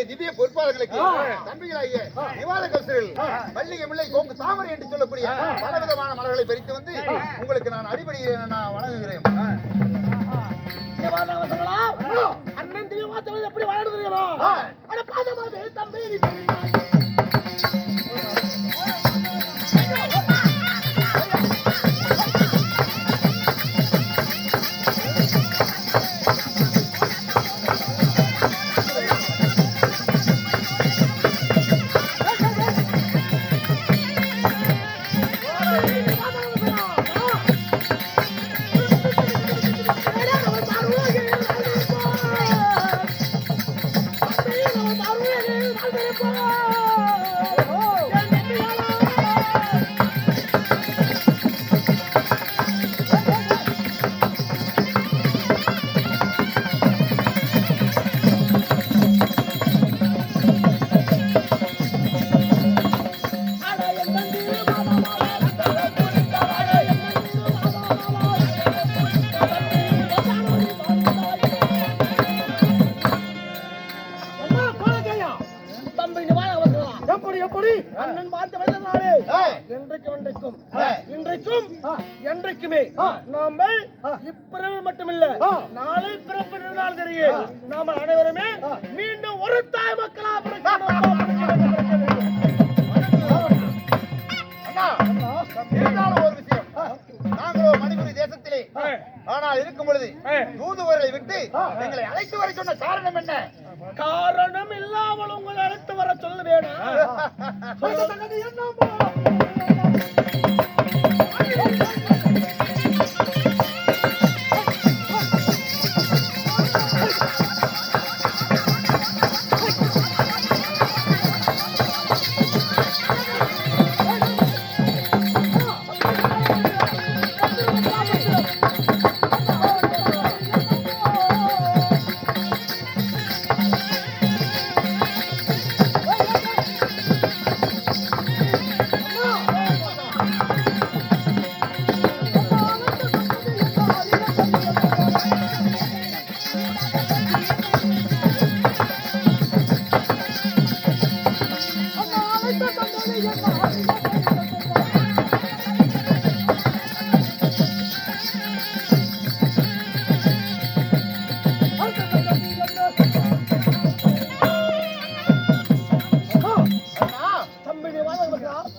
திவ்ய பொறுப்பாளர்களுக்கு தம்பிகளாகிய விவாத கௌசரில் மல்லிகை முல்லை கோங்கு தாமரை என்று சொல்லக்கூடிய பலவிதமான மலர்களை பறித்து வந்து உங்களுக்கு நான் அடிப்படையில் நான் வணங்குகிறேன். அண்ணன் திவ்யமாத்தவர்கள் எப்படி வளர்ந்துருக்கிறோ தம்பி என்றைக்குமே நாம இப்பிறகு மட்டுமில்ல நாளை பிறப்பினால் தெரியும் நாம அனைவருமே மீண்டும் ஒரு தாய் மக்களா ஒரு விஷயம், நாங்களோ மணிபுரி தேசத்திலே ஆனால் இருக்கும் பொழுது தூதுவர்களை விட்டு எங்களை அழைத்து வர சொன்ன காரணம் என்ன? காரணம் இல்லாமல் உங்களை அழைத்து வர சொல்ல வேணும்.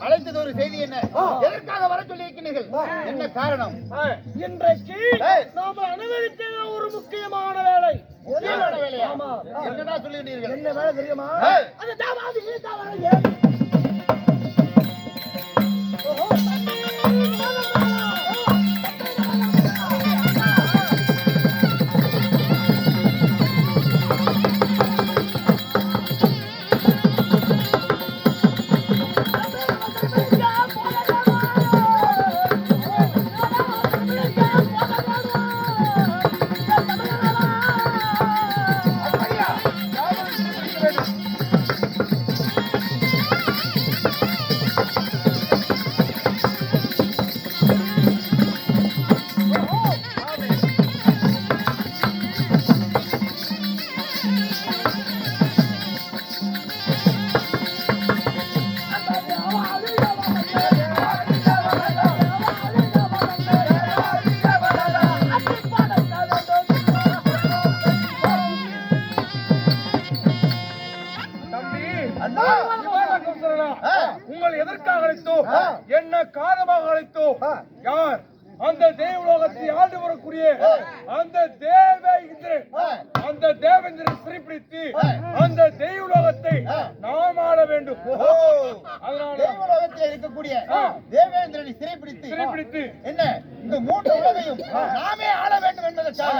அழைத்தது ஒரு செய்தி என்ன? எதற்காக வர சொல்லி இருக்கிறீர்கள்? என்ன காரணம்? இன்றைக்கு நாம அனுமதித்த ஒரு முக்கியமான வேலை. முக்கியமான வேலையா? என்னடா சொல்லிட்டீர்கள்? என்ன வேலை தெரியுமா? அது தாவாதி உங்கள் எதற்காக அழைத்தோ, என்ன காரணமாக அழைத்தோ, யார் அந்த தேவலோகத்தை ஆண்டு வரக்கூடிய அந்த தேவேந்திரன் அந்த தேவேந்திரன் சிறைப்பிடித்து அந்த தேவலோகத்தை நாம் ஆள வேண்டும். அதனால தேவலோகத்தில் இருக்கக்கூடிய தேவேந்திரனை சிறைப்பிடித்து என்ன இந்த மூன்று உலகையும் நாமே ஆள வேண்டும் என்பதற்காக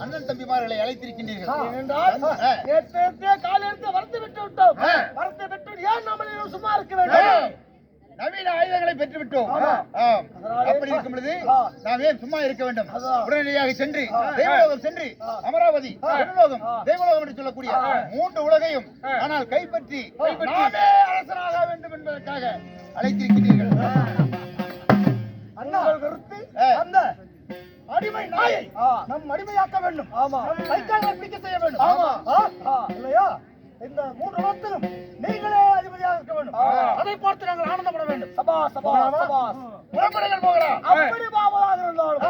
அண்ணன் தம்பிமார்களை அழைத்திருக்கின்றீர்கள். ஏனென்றால் நேற்றே காலையிலிருந்து வரத்து விட்டு விட்டோம். வரத்து விட்டு ஏன் நம்ம சும்மா இருக்க வேண்டும்? நவீன ஆயுதங்களை பெற்றுவிட்டோம். அப்படி இருக்கும் பொழுது நாம் ஏன் சும்மா இருக்க வேண்டும்? உடனடியாக சென்று தேவலோகம் சென்று அமராவதி, பொன்லோகம், தேவலோகம் என்று சொல்லக்கூடிய மூன்று உலகையும் ஆனால் கைப்பற்றி நாமே அரசராக வேண்டும் என்பதற்காக அழைத்திருக்கிறீர்கள். அண்ணா அந்த அடிமை நாயை நம் அடிமையாக்க வேண்டும். கைக்கால பிடிக்க செய்ய வேண்டும். இல்லையா? இந்த மூன்று உலகத்திலும் நீங்களே அதிபதியாக இருக்க வேண்டும். அதை பார்த்து நாங்கள் ஆனந்தப்பட வேண்டும். புறப்படுங்கள் போகலாம். அப்படி பாவமாக இருந்தாலும்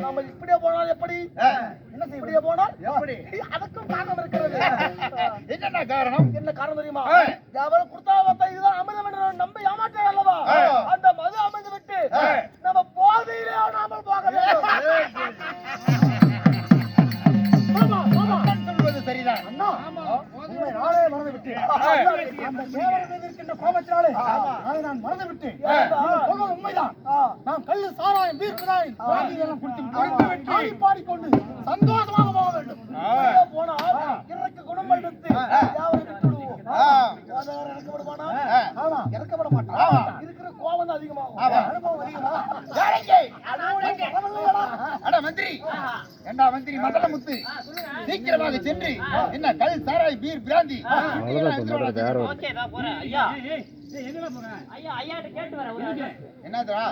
நாம இப்படியே போனால் எப்படி? என்ன இப்படியே போனால் எப்படி? அதுக்கும் காரணம் இருக்கிறது. என்ன காரணம்? என்ன காரணம் தெரியுமா? எவ்வளவு கொடுத்தா இதுதான் அமிர்தம் என்று நம்ப ஏமாற்ற அல்லவா? அந்த மது அமிர்ந்து விட்டு நம்ம போதையிலே நாமல் போக வேண்டும். சரிதான் அண்ணா, நானே மறந்து விட்டேன். அந்த தேவன் மீது இருக்கின்ற கோபத்தினாலே அதை நான் மறந்து விட்டேன். உண்மைதான். நான் கல்லு சாராயம் வீர்க்கிறாய் குடித்து பாடிக்கொண்டு சந்தோஷமாக போக வேண்டும். போனால் இறக்க குணம் எடுத்து இறக்கப்பட மாட்டான். இருக்கிற கோபம் தான் அதிகமாகும். அனுபவம் அதிகமாகும். மந்திரி ஏண்டா மந்திரி மண்டலமுத்து சீக்கிரமாக சென்று என்ன கல் சாராய் பீர் பிராந்தி என்னதுடா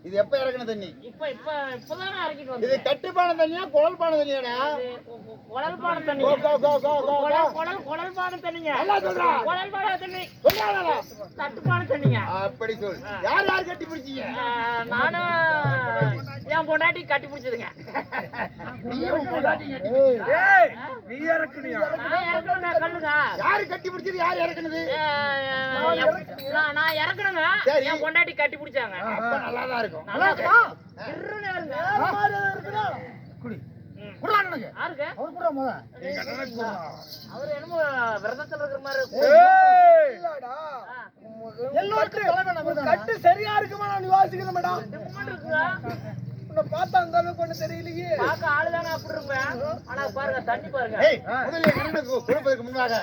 இது எப்ப இறக்குன தண்ணி? இப்பதான் இறக்கிட்டு வந்து. இது கட்டுப்பான தண்ணியா குழல் பான தண்ணியாடா? குழல் பான தண்ணி. குழல் பான தண்ணிங்க. குழல் பான தண்ணி. தட்டுப்பான தண்ணிங்க. அப்படி சொல். யார் யார் கட்டி பிடிச்சீங்க? நானும் என் பொண்டாட்டி கட்டி பிடிச்சதுங்க. நீ இறக்குனியா? நான் இறக்குறேன் கல்லுங்க. யாரு கட்டி பிடிச்சது? யார் இறக்குனது? நான் இறக்குறேங்க. என் பொண்டாட்டி கட்டி பிடிச்சாங்க. அப்ப நல்லா தான் இருக்கும். நல்லா இருக்கா? இருங்க இருங்க. இருக்குதா? குடி. குடா அண்ணனுக்கு. யாருக்கு? அவர் கூட முத. அவர் என்னமோ விரதத்துல இருக்கிற மாதிரி. இல்லடா. எல்லாருக்கும் கட்டு சரியா இருக்குமா நான் யோசிக்கிறேன் மேடம். இருக்குதா? உன்னை பார்த்தா அந்த அளவுக்கு ஒண்ணு தெரியலையே. பாக்க ஆளுதாங்க அப்படி இருப்பேன். ஆனா பாருங்க தண்ணி பாருங்க. முதல்ல கண்ணனுக்கு கொடுப்பதற்கு முன்பாக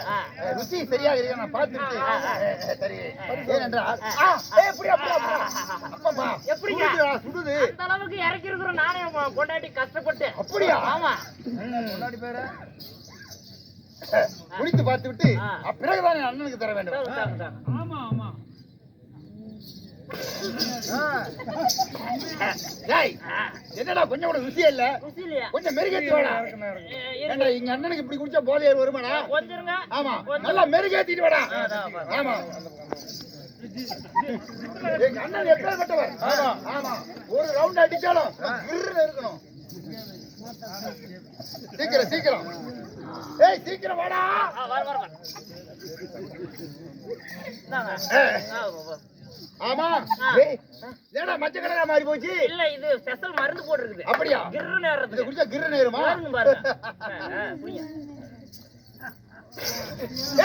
ருசி சரியாக இருக்க நான் பார்த்துட்டு சரி ஏனென்றால் எப்படிங்க சுடுது அந்த அளவுக்கு இறக்கி இருக்கிறோம். நானே பொண்டாட்டி கஷ்டப்பட்டு. அப்படியா? ஆமா. பொண்டாட்டி பேரு குடித்து பார்த்து விட்டு பிறகுதான் அண்ணனுக்கு தர வேண்டும். ஆமா ஆமா. என்னடா கொஞ்சம் கூட ருசியே இல்ல? கொஞ்சம் மெருகேத்தி வாடா. ஏண்டா இங்க அண்ணனுக்கு இப்படி குடிச்சா போதையார் வருமாடா? கொஞ்சம்ங்க. ஆமா நல்லா மெருகேத்திட்டு வாடா. ஆமா எங்க அண்ணன் எப்பேற்பட்டவர். ஆமா ஒரு ரவுண்ட் அடிச்சாலும் இருக்கணும். சீக்கிரம் சீக்கிரம். ஏய் சீக்கிரம் வாடா. வர இந்தாங்க. ஆமா. ஏய் ஏடா மஞ்சள் கலரா மாறி போச்சு. இல்ல இது ஸ்பெஷல் மருந்து போட்டுருக்குது. அப்படியா? கிர்ரு இத நேரத்துக்கு குடிச்சா கிர்ரு நேருமா? பாருங்க. குடிங்க.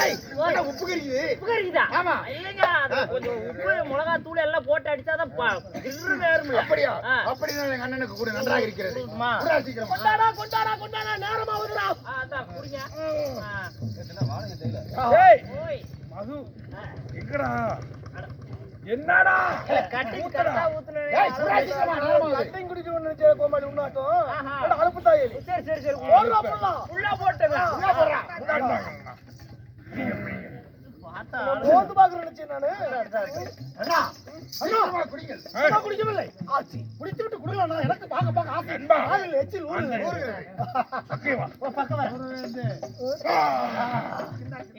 ஏய் என்ன உப்பு கறிக்குது? உப்பு கறிக்குதா? ஆமா. இல்லைங்க அது கொஞ்சம் உப்பு மிளகாய் தூள் எல்லாம் போட்டு அடிச்சாதான் கிர்ரு நேரும்ல. அப்படியா? அப்படினா எங்க அண்ணனுக்கு கூட நன்றாக இருக்கிறது. குடுமா. குடா சீக்கிரம். கொண்டாடா நேரமா வந்துடா. அதான் குடிங்க. ஏய் ஓய். மது எங்கடா என்னடா கட்டி கட்டா ஊத்துனே. ஏய் குடா சீக்கிரமா நேரமா ஆகுது. தண்ணி குடிக்கணும்னு நினைச்சே கோமாளி உண்ணாட்டம் ஆஹா. அட அலுப்பு தாயேலி சரி. போடுறா புள்ளா உள்ள போட்டுங்க. உள்ள போடுறா. பார்த்தா போந்து பாக்குறேன்னு நினைச்சேன் நானு அண்ணா சீக்கிரமா குடிங்க. நான் குடிக்கவில்லை. ஆச்சி குடித்துவிட்டு குடிக்கலாம்னா எனக்கு பார்க்க ஆசை. காலில் எச்சில் ஊறுகிறது. பக்கம் வா.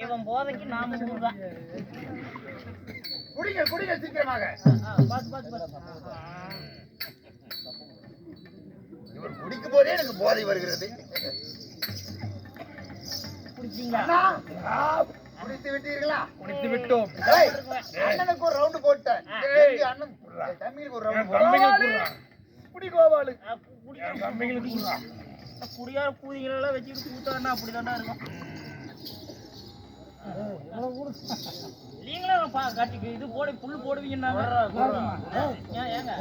இவன் போதைக்கு நாம ஊர்தான். குடிங்க குடிங்க சீக்கிரமாக. பாத்து. இவர் குடிக்கும் போதே எனக்கு போதை வருகிறது. குடிச்சீங்களா? அண்ணா குடித்து விட்டீர்களா? குடித்து விட்டோம் ஏய் அண்ணனுக்கு ஒரு ரவுண்ட் போட்டேன். ஏய் அண்ணன் தம்பிக்கு ஒரு ரவுண்ட் போடு. தம்பிங்களுக்கு குடுறா குடி கோபாலு குடிக்க தம்பிங்களுக்கு குடுறா குடியார கூதிகளெல்லாம் வச்சுக்கிட்டு கூத்தாடினா அப்படிதான்டா இருக்கும். நீங்களும் கட்டிக்கு இது போட புல்லு போடுவீங்கன்னா ஏங்க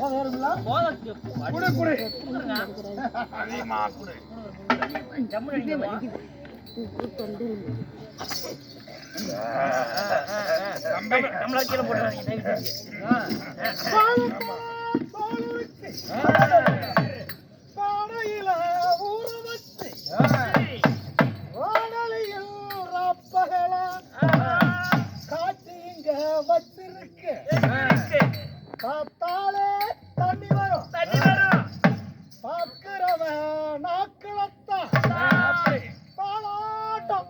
குடு குடு கொடுங்க. அதிகமா குடு ஜம்மு அடிக்க நம்மளா கீழே போட்டுறாங்க. பானையில ஊற வச்சு வானலியில் ராப்பகலா காட்சி இங்க வச்சிருக்கு. காத்தாலே தண்ணி வரும் பாக்குறவன் நாக்குளத்தான் பாலாட்டம்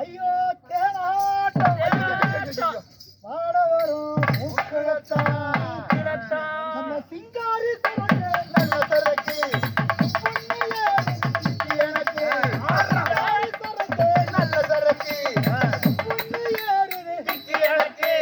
ஐயோ தேனாட்டம் பாட வரும் மூக்குளத்தான் நம்ம சிங்காரி சரக்கு நல்ல சரக்கு பொன்னியே எனக்கு சிங்காரி சரக்கு நல்ல சரக்கு பொன்னியேறுது எனக்கு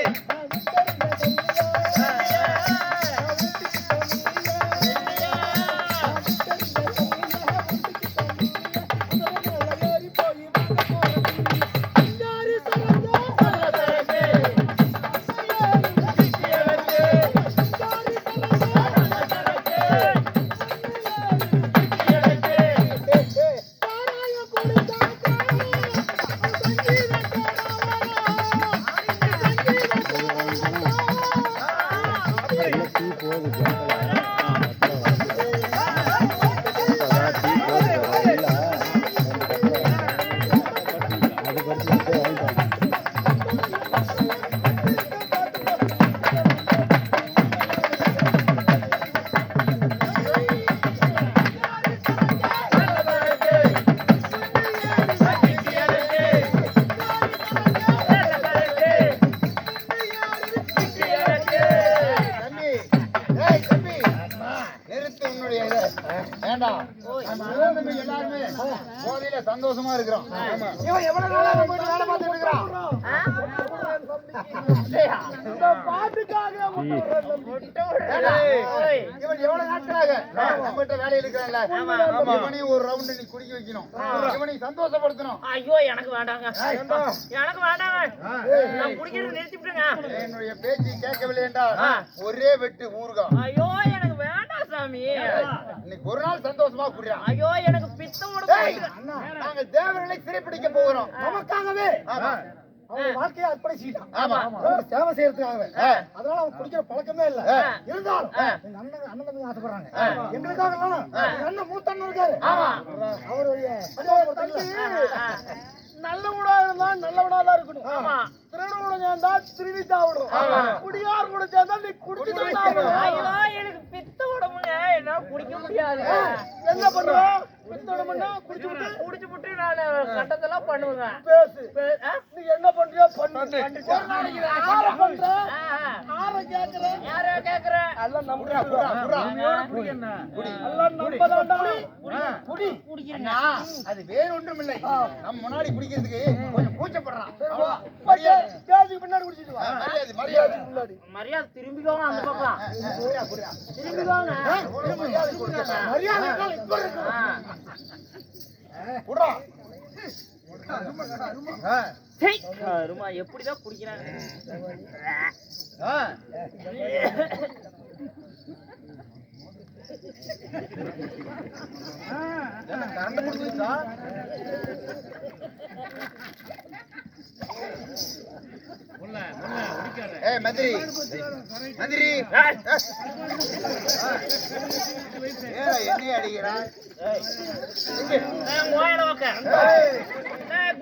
சந்தோஷமா இருக்கிறோம். இவன் எவ்வளவு நாளா போயிட்டு வேலை பார்த்துட்டு இருக்கிறான். இந்த பாட்டுக்காக இவன் எவ்வளவு நாட்களாக நம்மகிட்ட வேலையில் இருக்கிறான்ல, இவனையும் ஒரு ரவுண்ட் நீ குடிக்க வைக்கணும், இவனை சந்தோஷப்படுத்தணும். ஐயோ எனக்கு வேண்டாங்க, எனக்கு வேண்டாங்க, நான் குடிக்கிறது நிறுத்திவிட்டுங்க. என்னுடைய பேச்சு கேட்கவில்லை என்றால் ஒரே வெட்டு ஊருகா. ஐயோ எனக்கு வேண்டாம் சாமி, இன்னைக்கு ஒரு நாள் சந்தோஷமா குடிறான். ஐயோ எனக்கு பித்தம் நாங்கள் தேவர்களை சிறைப்பிடிக்க போகிறோம். நமக்காகவே அவன் வாழ்க்கையை அர்ப்பணிச்சுட்டான். ஆமா சேவை செய்யறதுக்காகவே. அதனால அவன் குடிக்கிற பழக்கமே இல்ல. இருந்தாலும் எங்க அண்ணன் தம்பி ஆசைப்படுறாங்க. எங்களுக்காக எங்க அண்ணன் மூத்த அண்ணன் இருக்காரு, அவருடைய நல்லவனா இருந்தா நல்லவனா தான் இருக்கணும். திருடனோட சேர்ந்தா திருடி சாப்பிடும், குடியார் கூட சேர்ந்தா நீ குடிச்சு ஐயோ எனக்கு பித்த உடம்புங்க, என்னால குடிக்க முடியாது. என்ன பண்ணுவோம்? குடிச்சு விட்டு நான் கட்டத்தெல்லாம் பண்ணுவேன். பேசு. ஆ? நீ என்ன பண்றியோ பண்ணு. ஒரு நாளைக்கு நான் ஆற பண்றேன், ஆற கேக்குறேன். யாரையோ கேக்குற? எல்லாம் நம்புறா. குடி. அண்ணா, அது வேற ஒன்றும் இல்லை. நம்ம முன்னாடி குடிக்கிறதுக்கு கொஞ்சம் கூச்சப்படுறான். ஸ்டேஜுக்கு பின்னாடி குடிச்சிட்டு வா. மரியாதை, மரியாதை. முன்னாடி. மரியாதை திரும்பிக்கோங்க அந்த பக்கம். திரும்பிக்கோங்க. மரியாதை இப்ப இருக்கு. குடுறா. சீ, கருமா எப்படிதான் குடிக்கிறாங்க? கரண்ட் குடிச்சிருச்சா? ஏய் மந்திரி, மந்திரி, ஏடா என்னைய அடிக்கிறான்? கோயில உக்க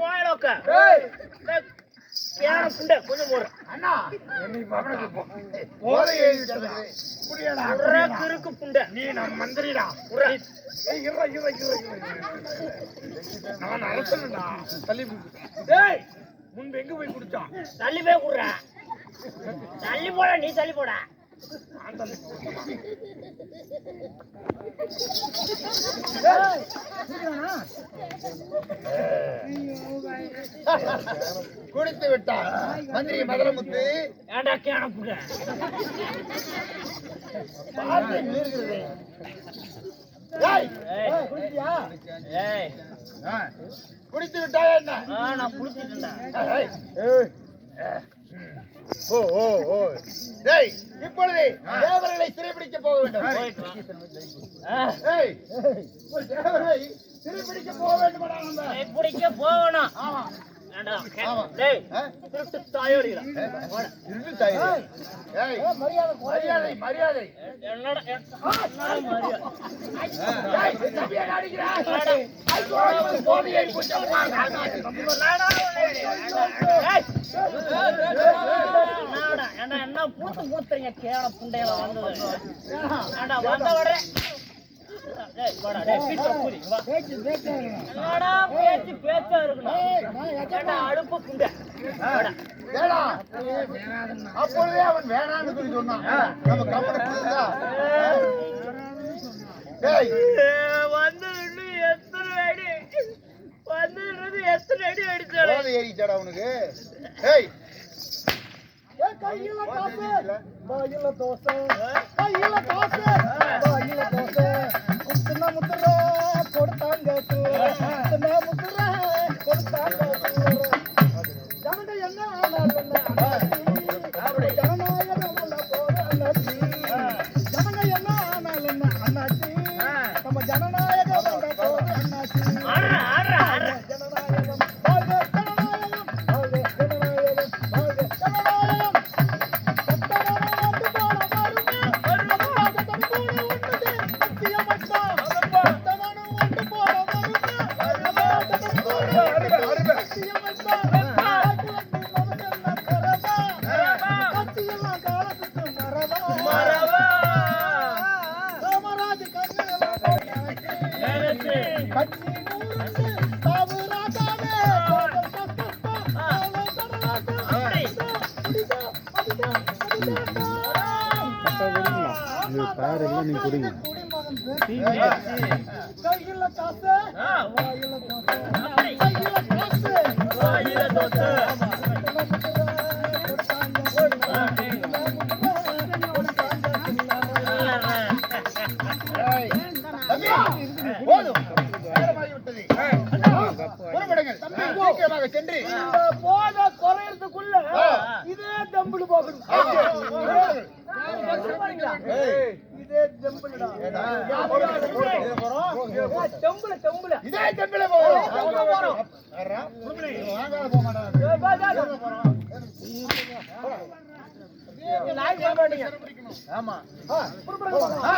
கோயில உக்க யார புண்ட கொஞ்சம் போடு. அண்ணா, போதை ஏறிட்டது. குடியடா. இருக்கு புண்ட. நீ நான் மந்திரிடா. ஏய், நான் அரசன்டா. தள்ளி டேய், முன்பு எங்க போய் குடிச்சான்? தள்ளி போய் குடுற. தள்ளி போட, நீ தள்ளி போட. குடித்து விட்டான் மந்திரி மதுரமுத்து. ஏண்டா கேன புண்ட. பார்த்து நிறுகிறது. ஏய், குடிச்சியா? ஏய், குடித்து விட்டாயா என்ன? நான் குடிச்சிட்டேன்டா. ஏய், ஏய். ஓ ஓ ஓ. டேய், இப்பொழுது தேவர்களை சிறைபிடிக்க போக வேண்டும். போயிட்டு வா. ஏய், ஒரு தேவர்களை சிறைபிடிக்க போக வேண்டுமாடா நம்ம? பிடிக்க போகணும். ஆமா. ஏண்டா, ஆமா. டேய், ஆ? திருட்டு தாயோடிடா. இருந்து தாயே. ஏய், மரியாதை மரியாதை, மரியாதை. என்னடா மரியாதை? ஏய், தம்பியை அடிக்கிறாய். போதையை குடிச்சா என்ன பூத்து பூத்துறீங்க கேள புண்டையில வந்தது. ஏண்டா வந்த உடனே பேச்சு பேச்சா இருக்கணும். என்னடா பேச்சு பேச்சா இருக்கணும். ஏண்டா அடுப்பு புண்டை. ஏடா, அப்பொழுதே அவன் வேணான்னு சொல்லி சொன்னான். நம்ம கம்பெனி புரியுதா? ஏய், வந்து எத்தனை அடி வந்து எத்தனை அடி அடிச்சாரு. போதை ஏறிச்சாடா அவனுக்கு? ஏய், கையில காசு, வாயில தோசை, கையில காசு, வாயில தோசை. குத்துனா முத்துற, கொடுத்தாங்க சோறு. குத்துனா முத்துற, கொடுத்தாங்க சோறு. ஜனங்க என்ன ஆனாலும் என்ன அண்ணாச்சி, ஜனநாயகம் உள்ள போற அண்ணாச்சி. ஜனங்க என்ன ஆனாலும் என்ன அண்ணாச்சி, நம்ம ஜனநாயகம் உள்ள போற அண்ணாச்சி. ஆடுறா ஆடுறா ஆடுறா. ஜனநாயகம், வாழ்க ஜனநாயகம், வாழ்க ஜனநாயகம், வாழ்க ஜனநாயகம். கையில காசு, வாயில தோசை. கையில காசு, வாயில தோசை. ஏய், தம்பி, போதும். நேரமாகிவிட்டது. புறப்படுங்கள். சீக்கிரமாக சென்று போத குறையறதுக்குள்ள இதே டம்பிள் போகணும். ஏய், இதே டம்பிள்டா. Tumble tumble. இதே தெம்பில போறோம். போறோம். வர்றா. வாங்காத போக மாட்டாங்க. நாய் போக மாட்டீங்க. ஆமா. புறப்படுங்க. ஆ.